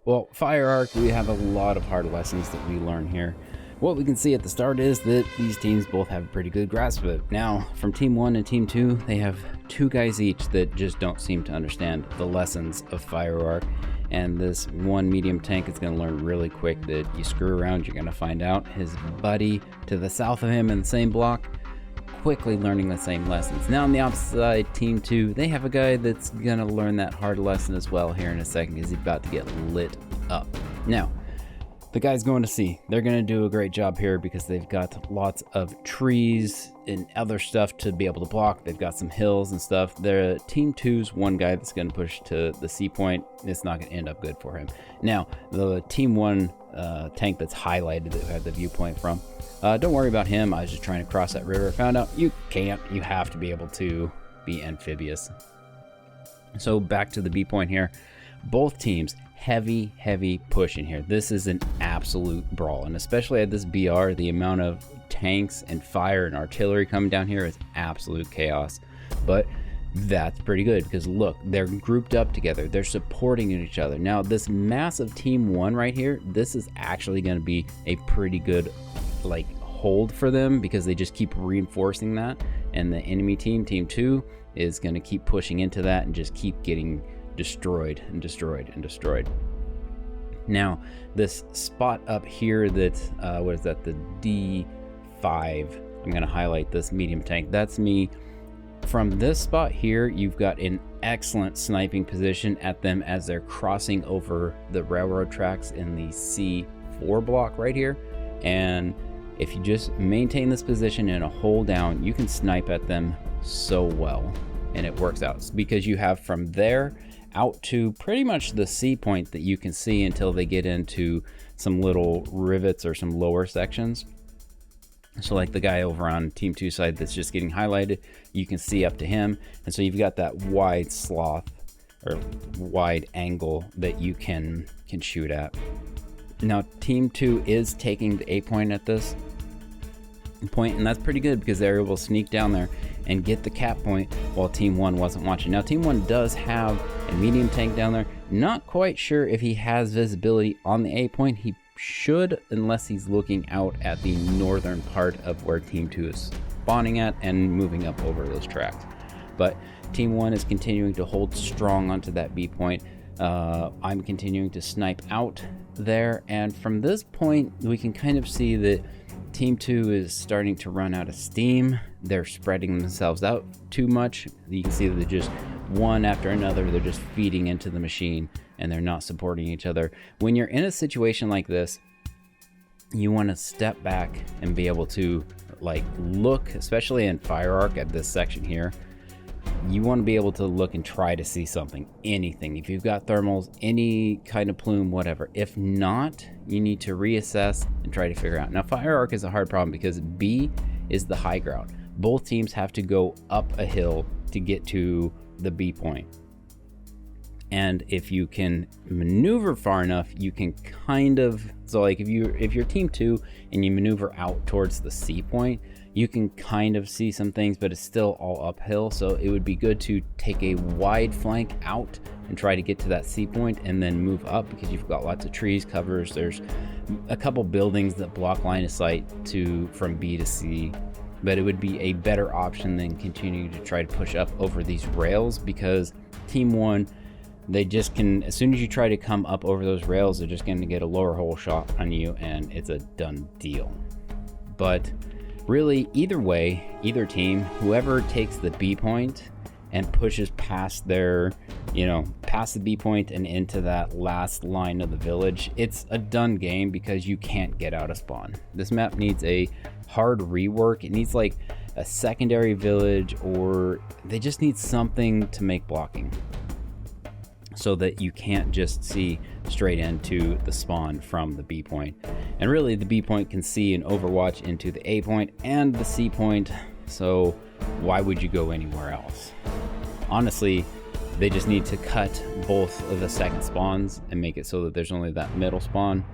Well, Fire Arc, we have a lot of hard lessons that we learn here. What we can see at the start is that these teams both have a pretty good grasp of it. Now, from Team 1 and Team 2, they have 2 guys each that just don't seem to understand the lessons of Fire Arc. And this one medium tank is going to learn really quick that you screw around, you're going to find out. His buddy to the south of him in the same block, quickly learning the same lessons. Now on the opposite side, Team 2, they have a guy that's gonna learn that hard lesson as well here in a second because he's about to get lit up. Now, the guy's going to C. They're gonna do a great job here because they've got lots of trees and other stuff to be able to block. They've got some hills and stuff. The Team 2's one guy that's gonna push to the C point. It's not gonna end up good for him. Now, the Team 1 tank that's highlighted that we have the viewpoint from, don't worry about him. I was just trying to cross that river. Found out you can't. You have to be able to be amphibious. So back to the B point here. Both teams, heavy push in here. This is an absolute brawl. And especially at this BR, the amount of tanks and fire and artillery coming down here is absolute chaos. But that's pretty good because look, they're grouped up together. They're supporting each other. Now, this massive Team 1 right here, this is actually going to be a pretty good hold for them because they just keep reinforcing that, and the enemy team, Team 2, is going to keep pushing into that and just keep getting destroyed. Now, this spot up here that what is that, the D5, I'm going to highlight this medium tank. That's me. From this spot here, you've got an excellent sniping position at them as they're crossing over the railroad tracks in the C4 block right here. And if you just maintain this position and a hold down, you can snipe at them so well, and it works out. It's because you have from there out to pretty much the C point that you can see until they get into some little rivets or some lower sections. So like the guy over on Team 2 side that's just getting highlighted, you can see up to him. And so you've got that wide swath or wide angle that you can shoot at. Now, Team 2 is taking the A point at this point, and that's pretty good because they're able to sneak down there and get the cap point while Team 1 wasn't watching. Now, Team 1 does have a medium tank down there. Not quite sure if he has visibility on the A point. He should, unless he's looking out at the northern part of where Team 2 is spawning at and moving up over those tracks. But Team 1 is continuing to hold strong onto that B point. I'm continuing to snipe out there, and from this point we can kind of see that Team 2 is starting to run out of steam. They're spreading themselves out too much. You can see that they're just one after another, they're just feeding into the machine and they're not supporting each other. When you're in a situation like this, you want to step back and be able to look, especially in Fire Arc at this section here. You want to be able to look and try to see something, anything. If you've got thermals, any kind of plume, whatever. If not, you need to reassess and try to figure out. Now, Fire Arc is a hard problem because B is the high ground. Both teams have to go up a hill to get to the B point. And if you can maneuver far enough, you can kind of, so like if you're Team 2 and you maneuver out towards the C point, you can kind of see some things, but it's still all uphill. So it would be good to take a wide flank out and try to get to that C point and then move up because you've got lots of trees, covers. There's a couple buildings that block line of sight from B to C, but it would be a better option than continuing to try to push up over these rails because Team 1, they just can, as soon as you try to come up over those rails, they're just going to get a lower hole shot on you and it's a done deal. But really, either way, either team, whoever takes the B point and pushes past their, past the B point and into that last line of the village, it's a done game because you can't get out of spawn. This map needs a hard rework. It needs like a secondary village, or they just need something to make blocking so that you can't just see straight into the spawn from the B point. And really, the B point can see and overwatch into the A point and the C point, so why would you go anywhere else? Honestly, they just need to cut both of the second spawns and make it so that there's only that middle spawn,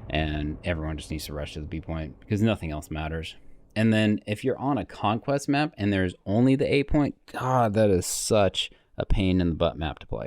and everyone just needs to rush to the B point because nothing else matters. And then if you're on a conquest map and there's only the A point, God, that is such a pain in the butt map to play.